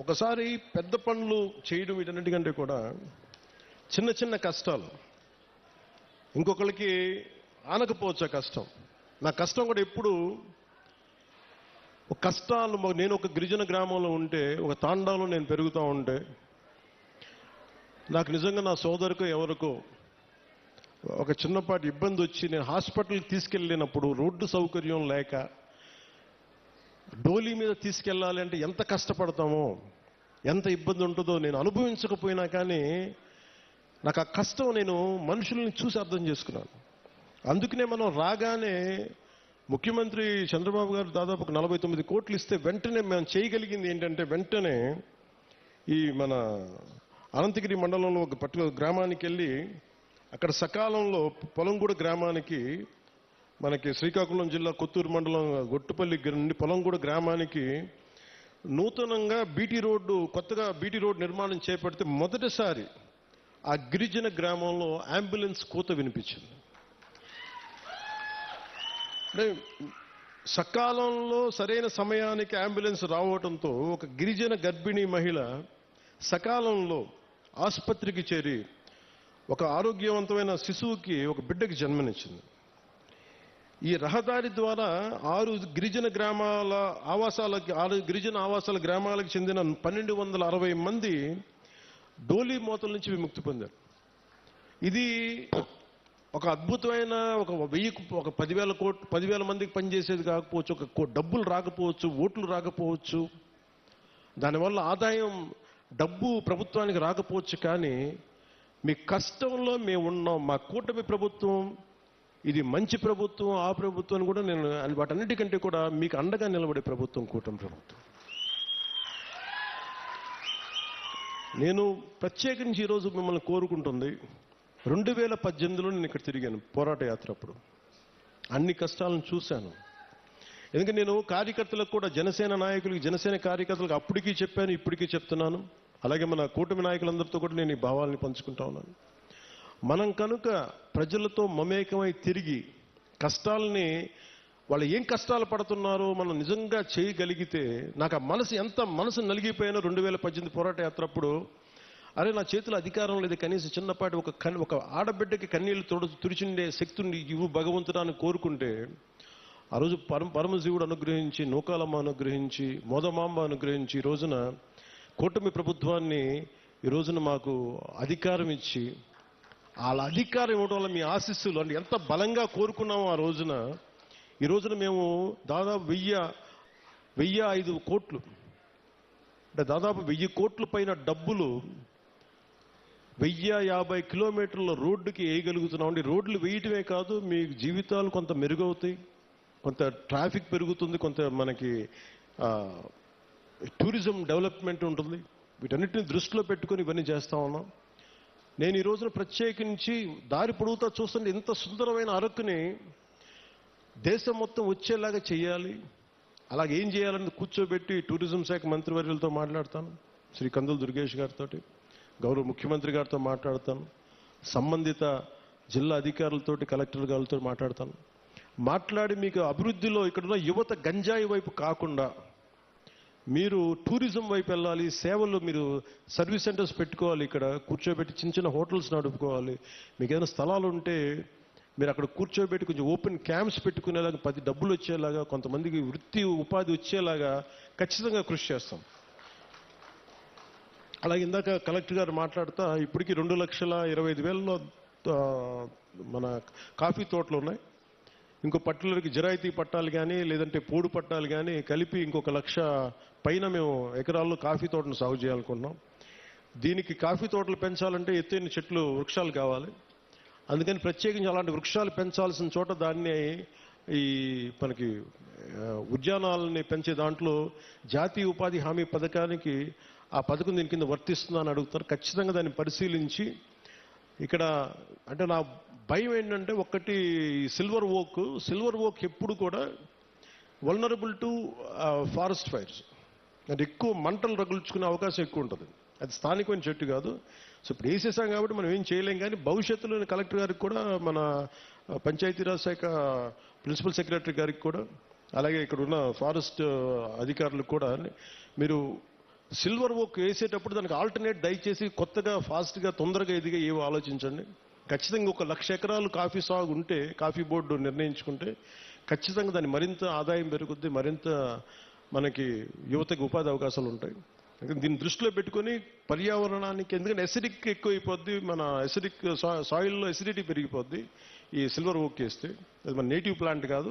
ఒకసారి పెద్ద పనులు చేయడం వీటన్నిటికంటే కూడా చిన్న చిన్న కష్టాలు ఇంకొకరికి ఆనకపోవచ్చు. కష్టం నా కష్టం కూడా ఎప్పుడు ఒక కష్టాలు. నేను ఒక గిరిజన గ్రామంలో ఉంటే, ఒక తాండాలో నేను పెరుగుతూ ఉంటే, నాకు నిజంగా నా సోదరుకో ఎవరికో ఒక చిన్నపాటి ఇబ్బంది వచ్చి నేను హాస్పిటల్కి తీసుకెళ్ళినప్పుడు రోడ్డు సౌకర్యం లేక డోలీ మీద తీసుకెళ్ళాలి అంటే ఎంత కష్టపడతామో, ఎంత ఇబ్బంది ఉంటుందో నేను అనుభవించకపోయినా కానీ నాకు ఆ కష్టం నేను మనుషుల్ని చూసి అర్థం చేసుకున్నాను. అందుకనే మనం రాగానే ముఖ్యమంత్రి చంద్రబాబు గారు దాదాపు 49 కోట్లు ఇస్తే వెంటనే మేము చేయగలిగింది ఏంటంటే, వెంటనే ఈ మన అనంతగిరి మండలంలో ఒక పర్టికులర్ గ్రామానికి వెళ్ళి అక్కడ సకాలంలో పొలంగూడ గ్రామానికి, మనకి శ్రీకాకుళం జిల్లా కొత్తూరు మండలం గొట్టుపల్లి నుండి పొలంగూడ గ్రామానికి నూతనంగా కొత్తగా బీటీ రోడ్డు నిర్మాణం చేపడితే మొదటిసారి ఆ గిరిజన గ్రామంలో అంబులెన్స్ కూత వినిపించింది. అంటే సకాలంలో సరైన సమయానికి అంబులెన్స్ రావడంతో ఒక గిరిజన గర్భిణీ మహిళ సకాలంలో ఆసుపత్రికి చేరి ఒక ఆరోగ్యవంతమైన శిశువుకి, ఒక బిడ్డకి జన్మనిచ్చింది. ఈ రహదారి ద్వారా 6 గిరిజన ఆవాసాల గ్రామాలకు చెందిన 1260 మంది డోలీ మోతల నుంచి విముక్తి పొందారు. ఇది ఒక అద్భుతమైన ఒక 10,000 మందికి పనిచేసేది కాకపోవచ్చు, ఒక డబ్బులు రాకపోవచ్చు, ఓట్లు రాకపోవచ్చు, దానివల్ల ఆదాయం డబ్బు ప్రభుత్వానికి రాకపోవచ్చు, కానీ మీ కష్టంలో మేము ఉన్నాం. మా కూటమి ప్రభుత్వం ఇది మంచి ప్రభుత్వం, ఆ ప్రభుత్వం కూడా నేను వాటన్నిటికంటే కూడా మీకు అండగా నిలబడే ప్రభుత్వం కూటమి ప్రభుత్వం. నేను ప్రత్యేకించి ఈరోజు మిమ్మల్ని కోరుకుంటుంది, 2018లో నేను ఇక్కడ తిరిగాను పోరాట యాత్ర. అప్పుడు అన్ని కష్టాలను చూశాను. ఎందుకంటే నేను కార్యకర్తలకు కూడా, జనసేన నాయకులకి, జనసేన కార్యకర్తలకు అప్పటికీ చెప్పాను, ఇప్పటికీ చెప్తున్నాను. అలాగే మన కూటమి నాయకులందరితో కూడా నేను ఈ భావాలని పంచుకుంటా ఉన్నాను. మనం కనుక ప్రజలతో మమేకమై తిరిగి కష్టాలని, వాళ్ళు ఏం కష్టాలు పడుతున్నారో మనం నిజంగా చేయగలిగితే, నాకు ఆ మనసు నలిగిపోయాను 2018 పోరాట యాత్ర అప్పుడు. అరే, నా చేతిలో అధికారం లేదు, కనీసం చిన్నపాటి ఒక ఆడబిడ్డకి కన్నీళ్లు తుడిచిండే శక్తిని ఇవ్వు భగవంతుడాన్ని కోరుకుంటే, ఆ రోజు పరమశివుడు అనుగ్రహించి, నూకాలమ్మ అనుగ్రహించి, మోదమాంబ అనుగ్రహించి, ఈ రోజున కూటమి ప్రభుత్వాన్ని ఈ రోజున మాకు అధికారం ఇచ్చి, వాళ్ళ అధికారం ఇవ్వడం వల్ల మీ ఆశీస్సులు అంటే ఎంత బలంగా కోరుకున్నామో ఆ రోజున, ఈ రోజున మేము దాదాపు 1,005 కోట్లు, అంటే దాదాపు 1000 కోట్ల పైన డబ్బులు 1050 కిలోమీటర్ల రోడ్డుకి వేయగలుగుతున్నాం. రోడ్లు వేయటమే కాదు, మీ జీవితాలు కొంత మెరుగవుతాయి, కొంత ట్రాఫిక్ పెరుగుతుంది, కొంత మనకి టూరిజం డెవలప్మెంట్ ఉంటుంది. వీటన్నిటిని దృష్టిలో పెట్టుకుని ఇవన్నీ చేస్తా ఉన్నాం. నేను ఈ రోజున ప్రత్యేకించి దారి పొడుగుతా చూస్తుంటే ఇంత సుందరమైన అరకుని దేశం మొత్తం వచ్చేలాగా చేయాలి. అలాగే ఏం చేయాలని కూర్చోబెట్టి టూరిజం శాఖ మంత్రివర్యులతో మాట్లాడతాను, శ్రీ కందుల దుర్గేష్ గారితో, గౌరవ ముఖ్యమంత్రి గారితో మాట్లాడతాను, సంబంధిత జిల్లా అధికారులతోటి, కలెక్టర్ గారితో మాట్లాడి మీకు అభివృద్ధిలో ఇక్కడున్న యువత గంజాయి వైపు కాకుండా మీరు టూరిజం వైపు వెళ్ళాలి, సేవలు, మీరు సర్వీస్ సెంటర్స్ పెట్టుకోవాలి, ఇక్కడ కూర్చోబెట్టి చిన్న హోటల్స్ నడుపుకోవాలి. మీకు ఏదైనా స్థలాలు ఉంటే మీరు అక్కడ కూర్చోబెట్టి కొంచెం ఓపెన్ క్యాంప్స్ పెట్టుకునేలాగా, 10 డబ్బులు వచ్చేలాగా, కొంతమందికి వృత్తి ఉపాధి వచ్చేలాగా ఖచ్చితంగా కృషి చేస్తాం. అలాగే ఇందాక కలెక్టర్ గారు మాట్లాడుతా, ఇప్పటికీ 2,25,000 మన కాఫీ తోటలు ఉన్నాయి. ఇంకో పట్టణాలకి జిరాయితీ పట్టాలు కానీ, లేదంటే పోడు పట్టాలు కానీ కలిపి ఇంకొక 1,00,000 పైన మేము ఎకరాల్లో కాఫీ తోటను సాగు చేయాలనుకున్నాం. దీనికి కాఫీ తోటలు పెంచాలంటే ఎత్తైన చెట్లు, వృక్షాలు కావాలి. అందుకని ప్రత్యేకించి అలాంటి వృక్షాలు పెంచాల్సిన చోట దాన్ని ఈ మనకి ఉద్యానాలని పెంచే దాంట్లో జాతీయ ఉపాధి హామీ పథకానికి, ఆ పథకం దీని కింద వర్తిస్తుందని అడుగుతారు. ఖచ్చితంగా దాన్ని పరిశీలించి, ఇక్కడ అంటే నా భయం ఏంటంటే, ఒకటి సిల్వర్ ఓక్ ఎప్పుడు కూడా వల్నరబుల్ టు ఫారెస్ట్ ఫైర్స్, అంటే ఎక్కువ మంటలు రగుల్చుకునే అవకాశం ఎక్కువ ఉంటుంది. అది స్థానికమైన చెట్టు కాదు. సో ఇప్పుడు వేసేసాం కాబట్టి మనం ఏం చేయలేం. కానీ భవిష్యత్తులో కలెక్టర్ గారికి కూడా, మన పంచాయతీరాజ్ శాఖ ప్రిన్సిపల్ సెక్రటరీ గారికి కూడా, అలాగే ఇక్కడ ఉన్న ఫారెస్ట్ అధికారులకు కూడా మీరు సిల్వర్ ఓక్ వేసేటప్పుడు దానికి ఆల్టర్నేట్ దయచేసి కొత్తగా ఫాస్ట్గా తొందరగా ఎదిగా ఏవో ఆలోచించండి. ఖచ్చితంగా 1,00,000 ఎకరాలు కాఫీ సాగు ఉంటే, కాఫీ బోర్డు నిర్ణయించుకుంటే ఖచ్చితంగా దాన్ని మరింత ఆదాయం పెరుగుద్ది, మరింత మనకి యువతకి ఉపాధి అవకాశాలు ఉంటాయి. దీన్ని దృష్టిలో పెట్టుకొని పర్యావరణానికి, ఎందుకంటే ఎసిడిక్ ఎక్కువైపోద్ది, మన ఎసిడిక్ సాయిల్లో ఎసిడిటీ పెరిగిపోద్ది ఈ సిల్వర్ ఓక్ వేస్తే. అది మన నేటివ్ ప్లాంట్ కాదు.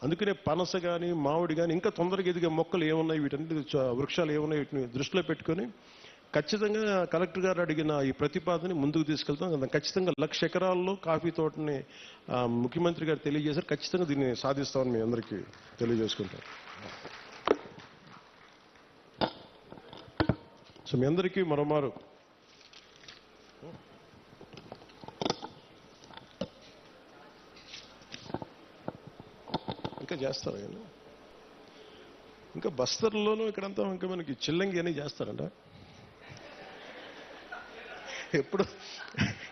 అందుకనే పనస కానీ మామిడి కానీ ఇంకా తొందరగా ఎదిగే మొక్కలు ఏమున్నాయి, వీటన్నిటి వృక్షాలు ఏమున్నాయి, వీటిని దృష్టిలో పెట్టుకొని ఖచ్చితంగా కలెక్టర్ గారు అడిగిన ఈ ప్రతిపాదనని ముందుకు తీసుకెళ్తాం. ఖచ్చితంగా 1,00,000 ఎకరాల్లో కాఫీ తోటని ముఖ్యమంత్రి గారు తెలియజేశారు. ఖచ్చితంగా దీన్ని సాధిస్తామని మీ అందరికీ తెలియజేసుకుంటాం. సో మీ అందరికీ మరోమారు ఇంకా చేస్తారు, ఇంకా బస్తర్లోనూ ఇక్కడంతా ఇంకా మనకి చిల్లంగి అని చేస్తారంట. ఎప్పుడు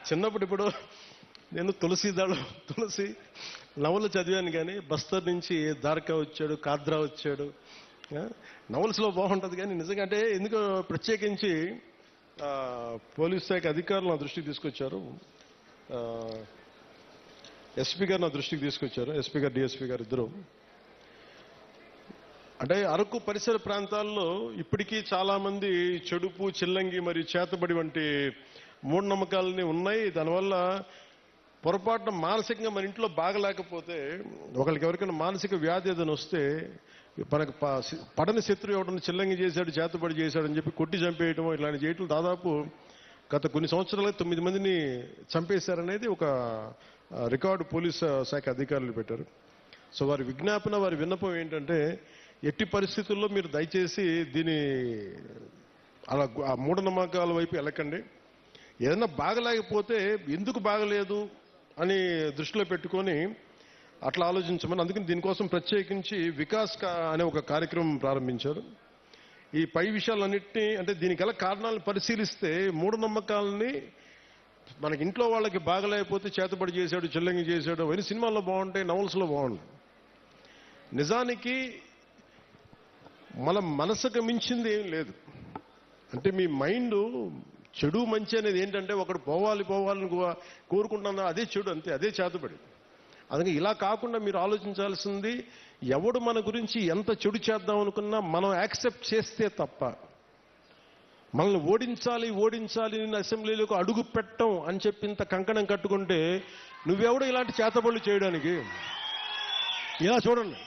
చిన్నప్పుడు ఇప్పుడు నేను తులసి నవలు చదివాను, కానీ బస్తర్ నుంచి దార్కా వచ్చాడు, కాద్రా వచ్చాడు. నవల్స్లో బాగుంటుంది, కానీ నిజంగా అంటే ఎందుకో ప్రత్యేకించి పోలీస్ శాఖ అధికారులు నా దృష్టికి తీసుకొచ్చారు, ఎస్పీ గారు నా దృష్టికి తీసుకొచ్చారు, ఎస్పీ గారు డిఎస్పీ గారు ఇద్దరు. అంటే అరకు పరిసర ప్రాంతాల్లో ఇప్పటికీ చాలా మంది చెడుపు, చిల్లంగి మరియు చేతబడి వంటి మూఢనమ్మకాలని ఉన్నాయి. దానివల్ల పొరపాటున మానసికంగా మన ఇంట్లో బాగలేకపోతే, ఒకరికి ఎవరికైనా మానసిక వ్యాధి ఏదైనా వస్తే మనకు పడని శత్రువు ఎవడన్నా చిల్లంగి చేశాడు, చేతబడి చేశాడని చెప్పి కొట్టి చంపేయటం, ఇలాంటి చేయటం దాదాపు గత కొన్ని సంవత్సరాలుగా 9 మందిని చంపేశారనేది ఒక రికార్డు పోలీస్ శాఖ అధికారులు పెట్టారు. సో వారి విజ్ఞాపన, వారి విన్నపం ఏంటంటే, ఎట్టి పరిస్థితుల్లో మీరు దయచేసి దీని అలా ఆ మూఢనమ్మకాల వైపు వెళ్ళకండి. ఏదైనా బాగలేకపోతే ఎందుకు బాగలేదు అని దృష్టిలో పెట్టుకొని అట్లా ఆలోచించమని, అందుకని దీనికోసం ప్రత్యేకించి వికాస్ అనే ఒక కార్యక్రమం ప్రారంభించారు. ఈ పై విషయాలన్నింటినీ, అంటే దీనికి గల కారణాలను పరిశీలిస్తే మూఢనమ్మకాలని మనకి ఇంట్లో వాళ్ళకి బాగలేకపోతే చేతబడి చేశాడు, చిల్లంగి చేశాడు అవన్నీ సినిమాల్లో బాగుంటాయి, నవల్స్లో బాగుంటాయి. నిజానికి మన మనసుకు మించింది ఏం లేదు. అంటే మీ మైండ్ చెడు మంచి అనేది ఏంటంటే, ఒకడు పోవాలని కోరుకుంటున్నా అదే చెడు, అంతే, అదే చేతబడి. అందుకే ఇలా కాకుండా మీరు ఆలోచించాల్సింది, ఎవడు మన గురించి ఎంత చెడు చేద్దాం అనుకున్నా మనం యాక్సెప్ట్ చేస్తే తప్ప, మనల్ని ఓడించాలి నేను అసెంబ్లీలోకి అడుగు పెట్టం అని చెప్పి ఇంత కంకణం కట్టుకుంటే నువ్వెవడు ఇలాంటి చేతబడులు చేయడానికి? ఇలా చూడండి,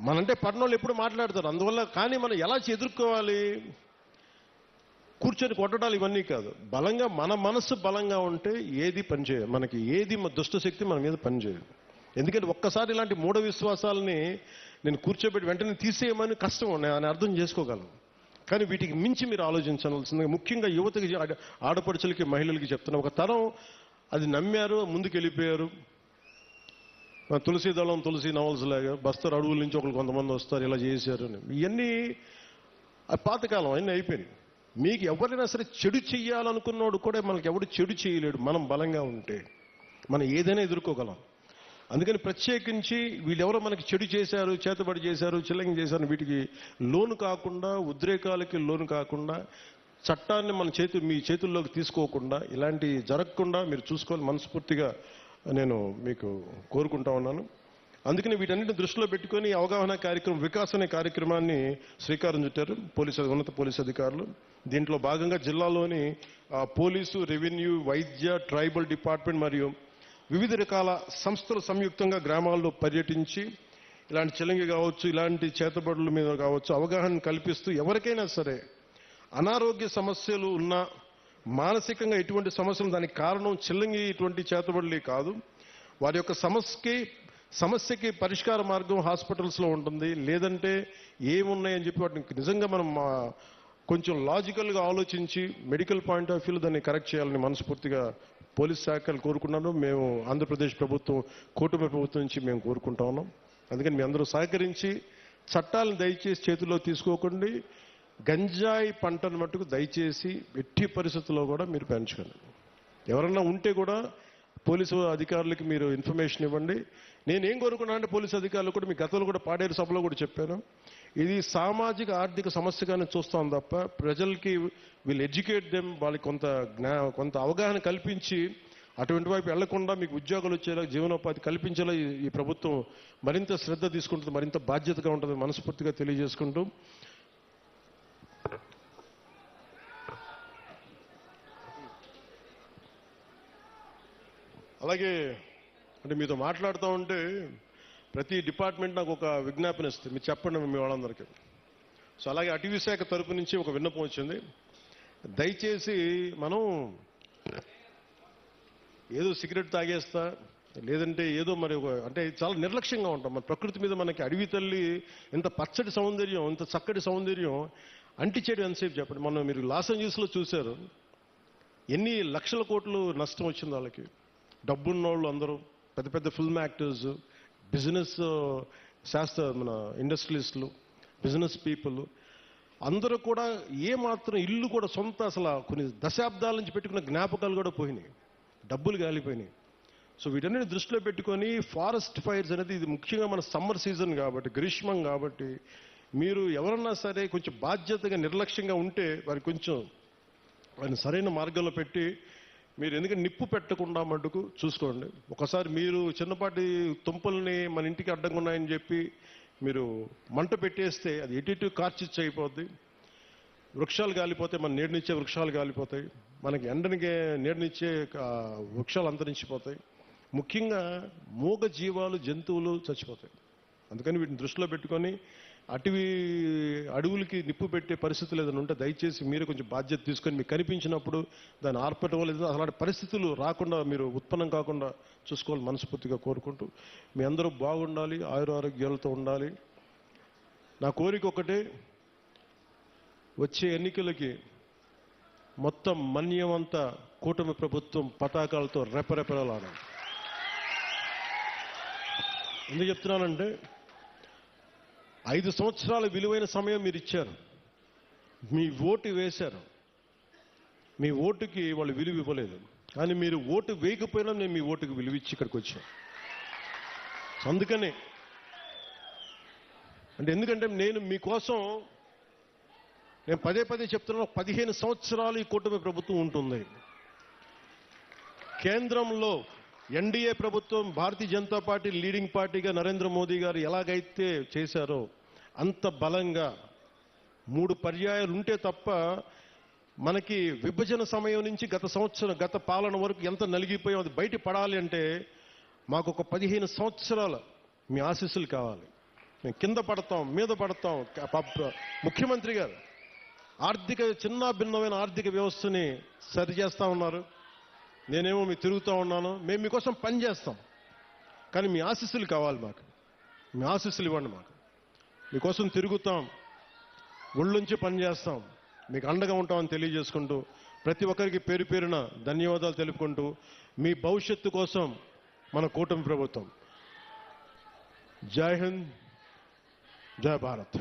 మనంటే పట్టణంలో ఎప్పుడు మాట్లాడతారు, అందువల్ల. కానీ మనం ఎలా ఎదుర్కోవాలి? కూర్చొని కొట్టడాలు ఇవన్నీ కాదు. బలంగా మన మనస్సు బలంగా ఉంటే ఏది పనిచేయదు, మనకి ఏది దుష్టశక్తి మన మీద పనిచేయదు. ఎందుకంటే ఒక్కసారి ఇలాంటి మూఢ విశ్వాసాలని నేను కూర్చోబెట్టి వెంటనే తీసేయమని కష్టం, నేను అర్థం చేసుకోగలను. కానీ వీటికి మించి మీరు ఆలోచించాల్సిందిగా, ముఖ్యంగా యువతకి, ఆడపడుచులకి, మహిళలకి చెప్తున్నా. ఒక తరం అది నమ్మారు, ముందుకు వెళ్ళిపోయారు. తులసి నవల్స్ లాగా బస్తర్ అడవుల నుంచి ఒకరు కొంతమంది వస్తారు, ఇలా చేశారు అని. ఇవన్నీ పాతకాలం, అన్నీ అయిపోయినాయి. మీకు ఎవరైనా సరే చెడు చెయ్యాలనుకున్నోడు కూడా మనకి ఎవడు చెడు చేయలేడు, మనం బలంగా ఉంటే మనం ఏదైనా ఎదుర్కోగలం. అందుకని ప్రత్యేకించి వీళ్ళెవరో మనకి చెడు చేశారు, చేతబడి చేశారు, చిల్లంగి చేశారు, వీటికి లోను కాకుండా, ఉద్రేకాలకి లోను కాకుండా, చట్టాన్ని మీ చేతుల్లోకి తీసుకోకుండా, ఇలాంటి జరగకుండా మీరు చూసుకోవాలి మనస్ఫూర్తిగా నేను మీకు కోరుకుంటా ఉన్నాను. అందుకని వీటన్నిటిని దృష్టిలో పెట్టుకొని అవగాహన కార్యక్రమం, వికాస్ అనే కార్యక్రమాన్ని శ్రీకారం చుట్టారు ఉన్నత పోలీసు అధికారులు. దీంట్లో భాగంగా జిల్లాలోని పోలీసు, రెవెన్యూ, వైద్య, ట్రైబల్ డిపార్ట్మెంట్ మరియు వివిధ రకాల సంస్థలు సంయుక్తంగా గ్రామాల్లో పర్యటించి ఇలాంటి చిల్లంగి కావచ్చు, ఇలాంటి చేతబడుల మీద కావచ్చు అవగాహన కల్పిస్తూ, ఎవరికైనా సరే అనారోగ్య సమస్యలు ఉన్నా, మానసికంగా ఎటువంటి సమస్యలు, దానికి కారణం చిల్లంగి ఇటువంటి చేతబడులే కాదు, వారి యొక్క సమస్యకి పరిష్కార మార్గం హాస్పిటల్స్లో ఉంటుంది. లేదంటే ఏమున్నాయని చెప్పి వాటిని నిజంగా మనం కొంచెం లాజికల్గా ఆలోచించి మెడికల్ పాయింట్ ఆఫ్ వ్యూలో దాన్ని కరెక్ట్ చేయాలని మనస్ఫూర్తిగా పోలీస్ శాఖలు కోరుకున్నాను. మేము ఆంధ్రప్రదేశ్ ప్రభుత్వం, కూటమి ప్రభుత్వం నుంచి మేము కోరుకుంటా ఉన్నాం. అందుకని మీ అందరూ సహకరించి చట్టాలను దయచేసి చేతుల్లో తీసుకోకండి. గంజాయి పంటను మట్టుకు దయచేసి ఎట్టి పరిస్థితుల్లో కూడా మీరు పెంచుకోండి. ఎవరన్నా ఉంటే కూడా పోలీసు అధికారులకి మీరు ఇన్ఫర్మేషన్ ఇవ్వండి. నేనేం కోరుకున్నా అంటే పోలీసు అధికారులు కూడా, మీ గతంలో కూడా పాడేరు సభలో కూడా చెప్పాను, ఇది సామాజిక ఆర్థిక సమస్యగానే చూస్తాం తప్ప ప్రజలకి వీళ్ళు ఎడ్యుకేట్ దెమ్, వాళ్ళకి కొంత అవగాహన కల్పించి అటువంటి వైపు వెళ్లకుండా మీకు ఉద్యోగాలు వచ్చేలా జీవనోపాధి కల్పించేలా ఈ ప్రభుత్వం మరింత శ్రద్ధ తీసుకుంటుంది, మరింత బాధ్యతగా ఉంటుంది మనస్ఫూర్తిగా తెలియజేసుకుంటూ, అలాగే అంటే మీతో మాట్లాడుతూ ఉంటే ప్రతి డిపార్ట్మెంట్ నాకు ఒక విజ్ఞాపన ఇస్తుంది, మీరు చెప్పండి మీ వాళ్ళందరికీ. సో అలాగే అటవీ శాఖ తరపు నుంచి ఒక విన్నపం వచ్చింది. దయచేసి మనం ఏదో సిగరెట్ తాగేస్తా లేదంటే ఏదో మరి అంటే చాలా నిర్లక్ష్యంగా ఉంటాం. మన ప్రకృతి మీద మనకి అడవి తల్లి ఇంత పచ్చటి సౌందర్యం, ఇంత చక్కటి సౌందర్యం అంటిచేయడం ఎంతసేపు చెప్పండి. మనం మీరు లాస్ ఏంజల్స్లో చూశారు ఎన్ని లక్షల కోట్లు నష్టం వచ్చింది వాళ్ళకి. డబ్బున్నోళ్ళు అందరూ పెద్ద పెద్ద ఫిల్మ్ యాక్టర్స్, బిజినెస్ మన ఇండస్ట్రియలిస్టులు, బిజినెస్ పీపుల్ అందరూ కూడా ఏమాత్రం ఇల్లు కూడా సొంత అసలు కొన్ని దశాబ్దాల నుంచి పెట్టుకున్న జ్ఞాపకాలు కూడా పోయినాయి, డబ్బులు గాలిపోయినాయి. సో వీటన్నిటిని దృష్టిలో పెట్టుకొని ఫారెస్ట్ ఫైర్స్ అనేది ఇది ముఖ్యంగా మన సమ్మర్ సీజన్ కాబట్టి, గ్రీష్మం కాబట్టి మీరు ఎవరన్నా సరే కొంచెం బాధ్యతగా నిర్లక్ష్యంగా ఉంటే వారికి కొంచెం ఆయన సరైన మార్గంలో పెట్టి మీరు ఎందుకంటే నిప్పు పెట్టకుండా మటుకు చూసుకోండి. ఒకసారి మీరు చిన్నపాటి తుంపల్ని మన ఇంటికి అడ్డంగా ఉన్నాయని చెప్పి మీరు మంట పెట్టేస్తే అది ఎటు కార్చిచ్చు అయిపోద్ది. వృక్షాలు కాలిపోతాయి, మన నీడనిచ్చే వృక్షాలు కాలిపోతాయి, మనకి ఎండనికే నీడనిచ్చే వృక్షాలు అంతరించిపోతాయి. ముఖ్యంగా మూగ జీవాలు, జంతువులు చచ్చిపోతాయి. అందుకని వీటిని దృష్టిలో పెట్టుకొని అడవులకి నిప్పు పెట్టే పరిస్థితులు ఏదైనా ఉంటే దయచేసి మీరు కొంచెం బాధ్యత తీసుకొని మీకు కనిపించినప్పుడు దాన్ని ఆర్పటం లేదు అలాంటి పరిస్థితులు రాకుండా మీరు ఉత్పన్నం కాకుండా చూసుకోవాలి మనస్ఫూర్తిగా కోరుకుంటూ, మీ అందరూ బాగుండాలి, ఆయురారోగ్యాలతో ఉండాలి. నా కోరిక ఒకటే, వచ్చే ఎన్నికలకి మొత్తం మన్యమంతా కూటమి ప్రభుత్వం పతాకాలతో రెపరెపలాడాలి. ఎందుకు చెప్తున్నానంటే 5 సంవత్సరాల విలువైన సమయం మీరు ఇచ్చారు, మీ ఓటు వేశారు, మీ ఓటుకి వాళ్ళు విలువ ఇవ్వలేదు. కానీ మీరు ఓటు వేయకపోయినా నేను మీ ఓటుకి విలువ ఇచ్చి ఇక్కడికి వచ్చాను. అందుకనే ఎందుకంటే నేను మీకోసం నేను పదే చెప్తున్నాను, 15 సంవత్సరాలు ఈ కూటమి ప్రభుత్వం ఉంటుంది. కేంద్రంలో ఎన్డీఏ ప్రభుత్వం, భారతీయ జనతా పార్టీ లీడింగ్ పార్టీగా నరేంద్ర మోదీ గారు ఎలాగైతే చేశారో అంత బలంగా 3 పర్యాయాలు ఉంటే తప్ప మనకి విభజన సమయం నుంచి గత పాలన వరకు ఎంత నలిగిపోయాం అది బయట పడాలి అంటే మాకు ఒక 15 సంవత్సరాల మీ ఆశీస్సులు కావాలి. మేము కింద పడతాం, మీద పడతాం. ముఖ్యమంత్రి గారు చిన్న భిన్నమైన ఆర్థిక వ్యవస్థని సరిచేస్తా ఉన్నారు, నేనేమో మీకు తిరుగుతూ ఉన్నాను. మేము మీకోసం పనిచేస్తాం, కానీ మీ ఆశీస్సులు కావాలి మాకు. మీ ఆశీస్సులు ఇవ్వండి మాకు. మీకోసం తిరుగుతాం, ఒళ్ళుంచి పనిచేస్తాం, మీకు అండగా ఉంటామని తెలియజేసుకుంటూ ప్రతి ఒక్కరికి పేరు పేరున ధన్యవాదాలు తెలుపుకుంటూ మీ భవిష్యత్తు కోసం మన కూటమి ప్రభుత్వం. జై హింద్, జై భారత్.